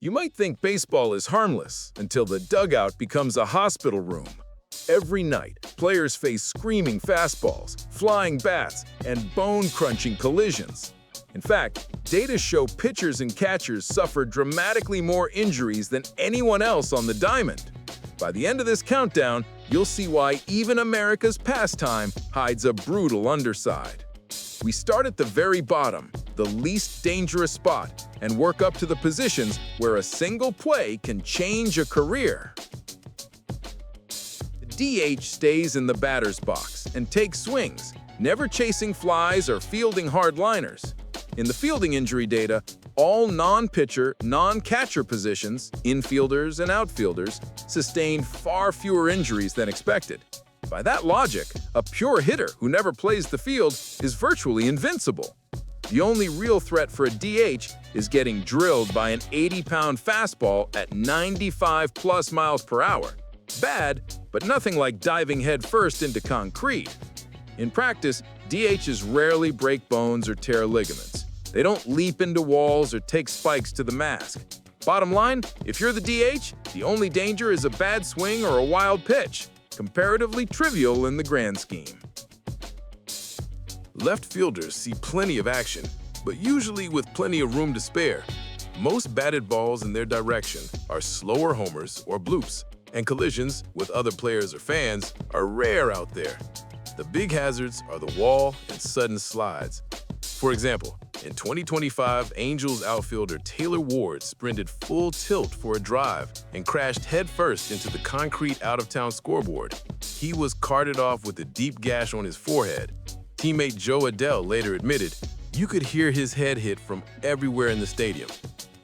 You might think baseball is harmless until the dugout becomes a hospital room. Every night, players face screaming fastballs, flying bats, and bone-crunching collisions. In fact, data show pitchers and catchers suffer dramatically more injuries than anyone else on the diamond. By the end of this countdown, you'll see why even America's pastime hides a brutal underside. We start at the very bottom, the least dangerous spot, and work up to the positions where a single play can change a career. The DH stays in the batter's box and takes swings, never chasing flies or fielding hard liners. In the fielding injury data, all non-pitcher, non-catcher positions, infielders and outfielders, sustained far fewer injuries than expected. By that logic, a pure hitter who never plays the field is virtually invincible. The only real threat for a DH is getting drilled by an 80-pound fastball at 95+ miles per hour. Bad, but nothing like diving headfirst into concrete. In practice, DHs rarely break bones or tear ligaments. They don't leap into walls or take spikes to the mask. Bottom line, if you're the DH, the only danger is a bad swing or a wild pitch. Comparatively trivial in the grand scheme. Left fielders see plenty of action, but usually with plenty of room to spare. Most batted balls in their direction are slower homers or bloops, and collisions with other players or fans are rare out there. The big hazards are the wall and sudden slides. For example, in 2025, Angels outfielder Taylor Ward sprinted full tilt for a drive and crashed headfirst into the concrete out-of-town scoreboard. He was carted off with a deep gash on his forehead. Teammate Joe Adele later admitted, "You could hear his head hit from everywhere in the stadium."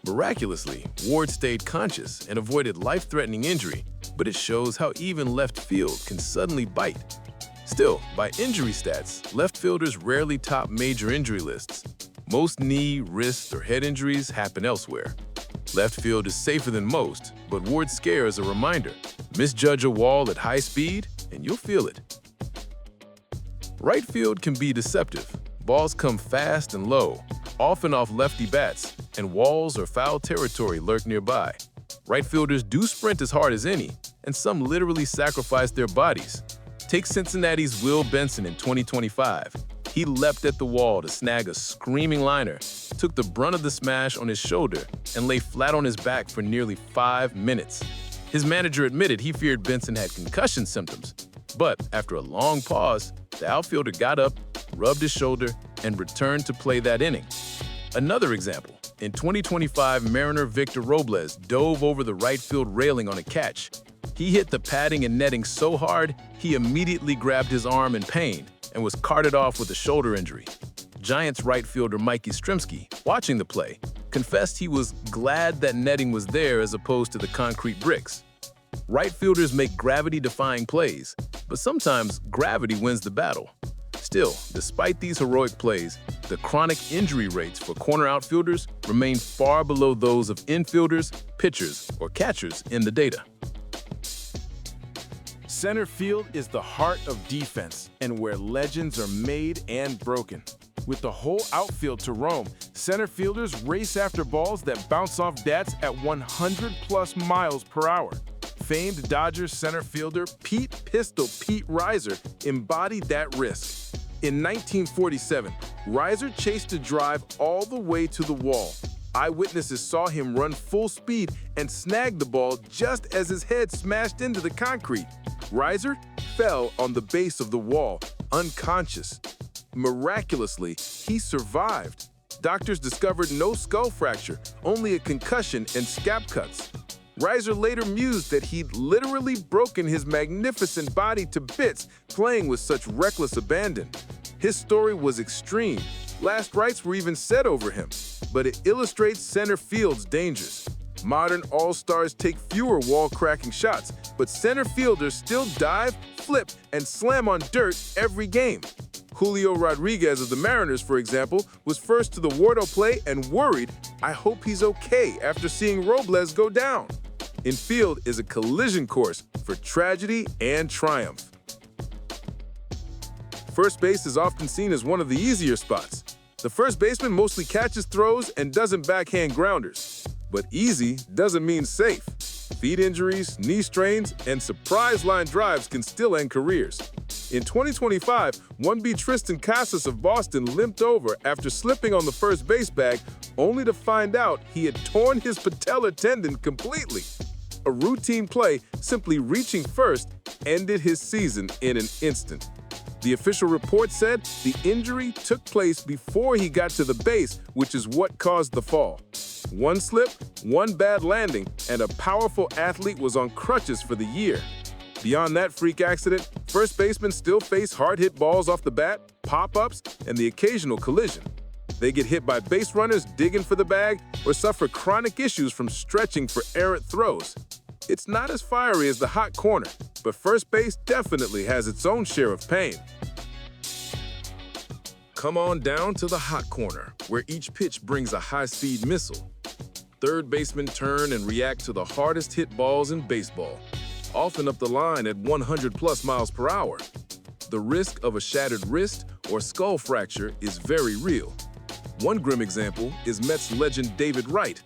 Miraculously, Ward stayed conscious and avoided life-threatening injury, but it shows how even left field can suddenly bite. Still, by injury stats, left fielders rarely top major injury lists. Most knee, wrist, or head injuries happen elsewhere. Left field is safer than most, but Ward's scare is a reminder. Misjudge a wall at high speed, and you'll feel it. Right field can be deceptive. Balls come fast and low, often off lefty bats, and walls or foul territory lurk nearby. Right fielders do sprint as hard as any, and some literally sacrifice their bodies. Take Cincinnati's Will Benson in 2025. He leapt at the wall to snag a screaming liner, took the brunt of the smash on his shoulder, and lay flat on his back for nearly 5 minutes. His manager admitted he feared Benson had concussion symptoms, but after a long pause, the outfielder got up, rubbed his shoulder, and returned to play that inning. Another example, in 2025, Mariner Victor Robles dove over the right field railing on a catch. He hit the padding and netting so hard, he immediately grabbed his arm in pain and was carted off with a shoulder injury. Giants right fielder Mikey Strimsky, watching the play, confessed he was glad that netting was there as opposed to the concrete bricks. Right fielders make gravity-defying plays, but sometimes gravity wins the battle. Still, despite these heroic plays, the chronic injury rates for corner outfielders remain far below those of infielders, pitchers, or catchers in the data. Center field is the heart of defense and where legends are made and broken. With the whole outfield to roam, center fielders race after balls that bounce off bats at 100+ miles per hour. Famed Dodgers center fielder Pete Reiser embodied that risk. In 1947, Reiser chased a drive all the way to the wall. Eyewitnesses saw him run full speed and snag the ball just as his head smashed into the concrete. Reiser fell on the base of the wall, unconscious. Miraculously, he survived. Doctors discovered no skull fracture, only a concussion and scalp cuts. Reiser later mused that he'd literally broken his magnificent body to bits playing with such reckless abandon. His story was extreme. Last rites were even said over him, but it illustrates center field's dangers. Modern all-stars take fewer wall-cracking shots, but center fielders still dive, flip, and slam on dirt every game. Julio Rodriguez of the Mariners, for example, was first to the Wardo play and worried, "I hope he's okay," after seeing Robles go down. Infield is a collision course for tragedy and triumph. First base is often seen as one of the easier spots. The first baseman mostly catches throws and doesn't backhand grounders. But easy doesn't mean safe. Feet injuries, knee strains, and surprise line drives can still end careers. In 2025, 1B Tristan Casas of Boston limped over after slipping on the first base bag, only to find out he had torn his patellar tendon completely. A routine play, simply reaching first, ended his season in an instant. The official report said the injury took place before he got to the base, which is what caused the fall. One slip, one bad landing, and a powerful athlete was on crutches for the year. Beyond that freak accident, first basemen still face hard-hit balls off the bat, pop-ups, and the occasional collision. They get hit by base runners digging for the bag or suffer chronic issues from stretching for errant throws. It's not as fiery as the hot corner, but first base definitely has its own share of pain. Come on down to the hot corner, where each pitch brings a high-speed missile. Third basemen turn and react to the hardest hit balls in baseball, often up the line at 100+ miles per hour. The risk of a shattered wrist or skull fracture is very real. One grim example is Mets legend David Wright.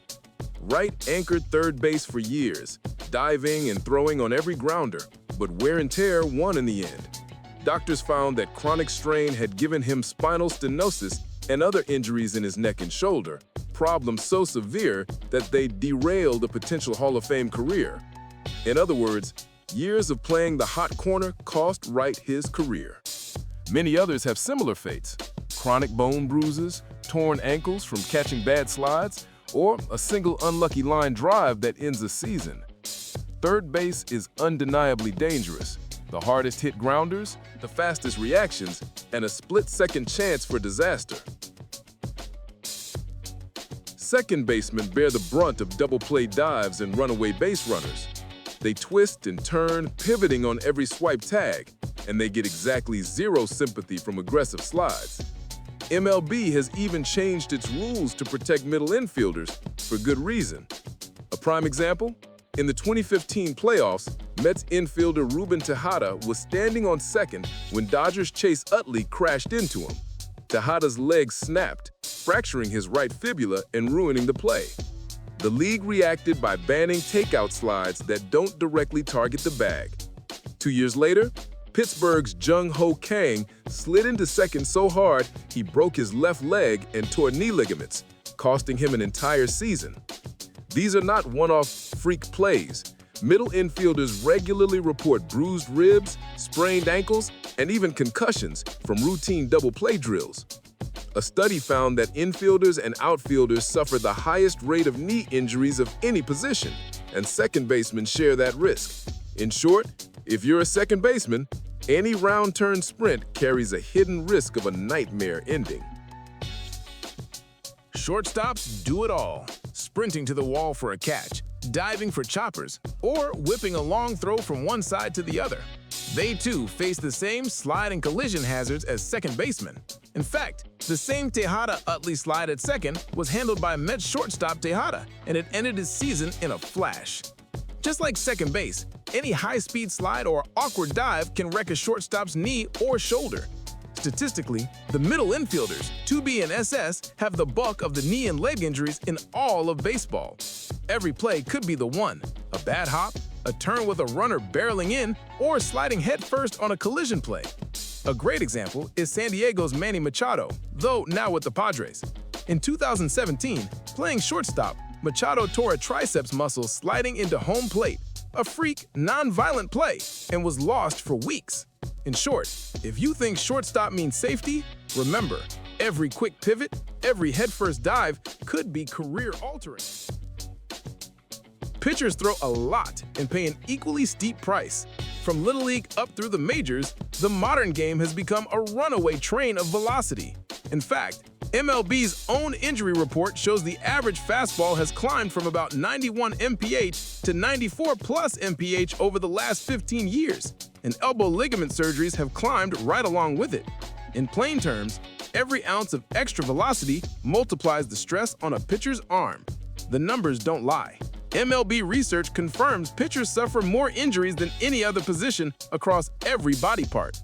Wright anchored third base for years, diving and throwing on every grounder, but wear and tear won in the end. Doctors found that chronic strain had given him spinal stenosis and other injuries in his neck and shoulder, problems so severe that they derailed a potential Hall of Fame career. In other words, years of playing the hot corner cost Wright his career. Many others have similar fates: chronic bone bruises, torn ankles from catching bad slides, or a single unlucky line drive that ends a season. Third base is undeniably dangerous. The hardest hit grounders, the fastest reactions, and a split-second chance for disaster. Second basemen bear the brunt of double-play dives and runaway base runners. They twist and turn, pivoting on every swipe tag, and they get exactly zero sympathy from aggressive slides. MLB has even changed its rules to protect middle infielders, for good reason. A prime example? In the 2015 playoffs, Mets infielder Ruben Tejada was standing on second when Dodgers' Chase Utley crashed into him. Tejada's leg snapped, fracturing his right fibula and ruining the play. The league reacted by banning takeout slides that don't directly target the bag. 2 years later, Pittsburgh's Jung-Ho Kang slid into second so hard he broke his left leg and tore knee ligaments, costing him an entire season. These are not one-off freak plays. Middle infielders regularly report bruised ribs, sprained ankles, and even concussions from routine double-play drills. A study found that infielders and outfielders suffer the highest rate of knee injuries of any position, and second basemen share that risk. In short, if you're a second baseman, any round-turn sprint carries a hidden risk of a nightmare ending. Shortstops do it all, sprinting to the wall for a catch, diving for choppers, or whipping a long throw from one side to the other. They too face the same slide and collision hazards as second basemen. In fact, the same Tejada-Utley slide at second was handled by Mets shortstop Tejada, and it ended his season in a flash. Just like second base, any high-speed slide or awkward dive can wreck a shortstop's knee or shoulder. Statistically, the middle infielders, 2B and SS, have the bulk of the knee and leg injuries in all of baseball. Every play could be the one: a bad hop, a turn with a runner barreling in, or sliding headfirst on a collision play. A great example is San Diego's Manny Machado, though now with the Padres. In 2017, playing shortstop, Machado tore a triceps muscle sliding into home plate, a freak, non-violent play, and was lost for weeks. In short, if you think shortstop means safety, remember, every quick pivot, every headfirst dive could be career-altering. Pitchers throw a lot and pay an equally steep price. From Little League up through the majors, the modern game has become a runaway train of velocity. In fact, MLB's own injury report shows the average fastball has climbed from about 91 mph to 94+ mph over the last 15 years, and elbow ligament surgeries have climbed right along with it. In plain terms, every ounce of extra velocity multiplies the stress on a pitcher's arm. The numbers don't lie. MLB research confirms pitchers suffer more injuries than any other position across every body part.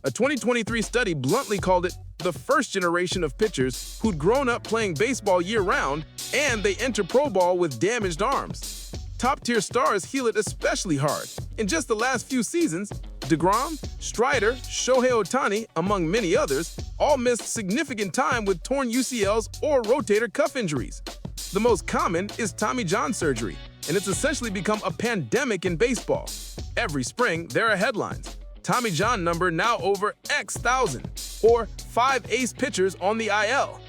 A 2023 study bluntly called it the first generation of pitchers who'd grown up playing baseball year-round and they enter pro ball with damaged arms. Top-tier stars heal it especially hard. In just the last few seasons, DeGrom, Strider, Shohei Ohtani, among many others, all missed significant time with torn UCLs or rotator cuff injuries. The most common is Tommy John surgery, and it's essentially become a pandemic in baseball. Every spring, there are headlines. Tommy John number now over X thousand, or 5 ace pitchers on the IL.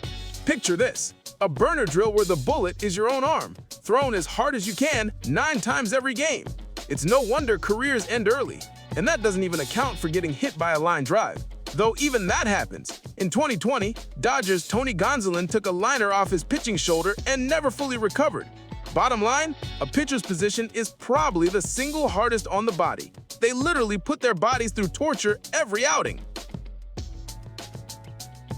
Picture this, a burner drill where the bullet is your own arm, thrown as hard as you can 9 times every game. It's no wonder careers end early, and that doesn't even account for getting hit by a line drive. Though even that happens. In 2020, Dodgers' Tony Gonsolin took a liner off his pitching shoulder and never fully recovered. Bottom line, a pitcher's position is probably the single hardest on the body. They literally put their bodies through torture every outing.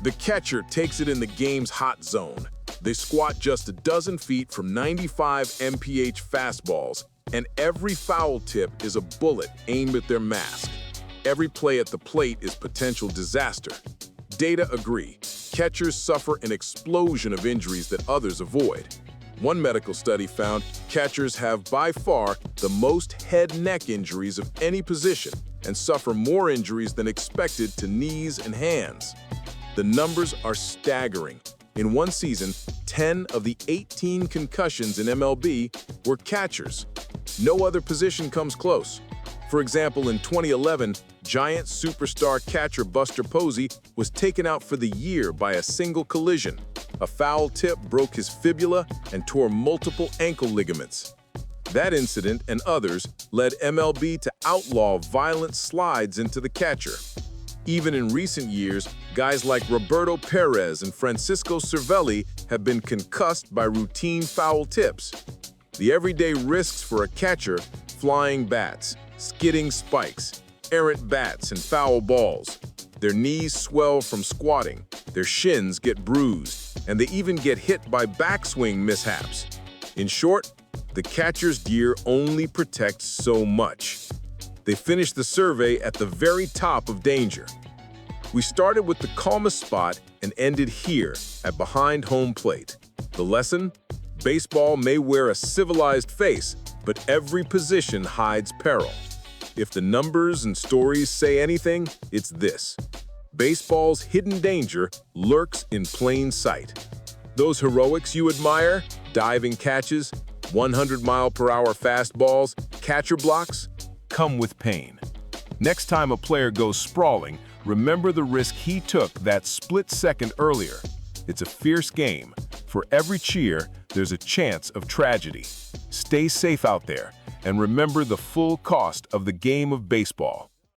The catcher takes it in the game's hot zone. They squat just a dozen feet from 95 mph fastballs, and every foul tip is a bullet aimed at their mask. Every play at the plate is potential disaster. Data agree. Catchers suffer an explosion of injuries that others avoid. One medical study found catchers have by far the most head-neck injuries of any position and suffer more injuries than expected to knees and hands. The numbers are staggering. In one season, 10 of the 18 concussions in MLB were catchers. No other position comes close. For example, in 2011, Giants superstar catcher Buster Posey was taken out for the year by a single collision. A foul tip broke his fibula and tore multiple ankle ligaments. That incident and others led MLB to outlaw violent slides into the catcher. Even in recent years, guys like Roberto Perez and Francisco Cervelli have been concussed by routine foul tips. The everyday risks for a catcher: flying bats, skidding spikes, errant bats, and foul balls. Their knees swell from squatting, their shins get bruised, and they even get hit by backswing mishaps. In short, the catcher's gear only protects so much. They finished the survey at the very top of danger. We started with the calmest spot and ended here at behind home plate. The lesson? Baseball may wear a civilized face, but every position hides peril. If the numbers and stories say anything, it's this: baseball's hidden danger lurks in plain sight. Those heroics you admire, diving catches, 100-mile-per-hour fastballs, catcher blocks, come with pain. Next time a player goes sprawling, remember the risk he took that split second earlier. It's a fierce game. For every cheer, there's a chance of tragedy. Stay safe out there, and remember the full cost of the game of baseball.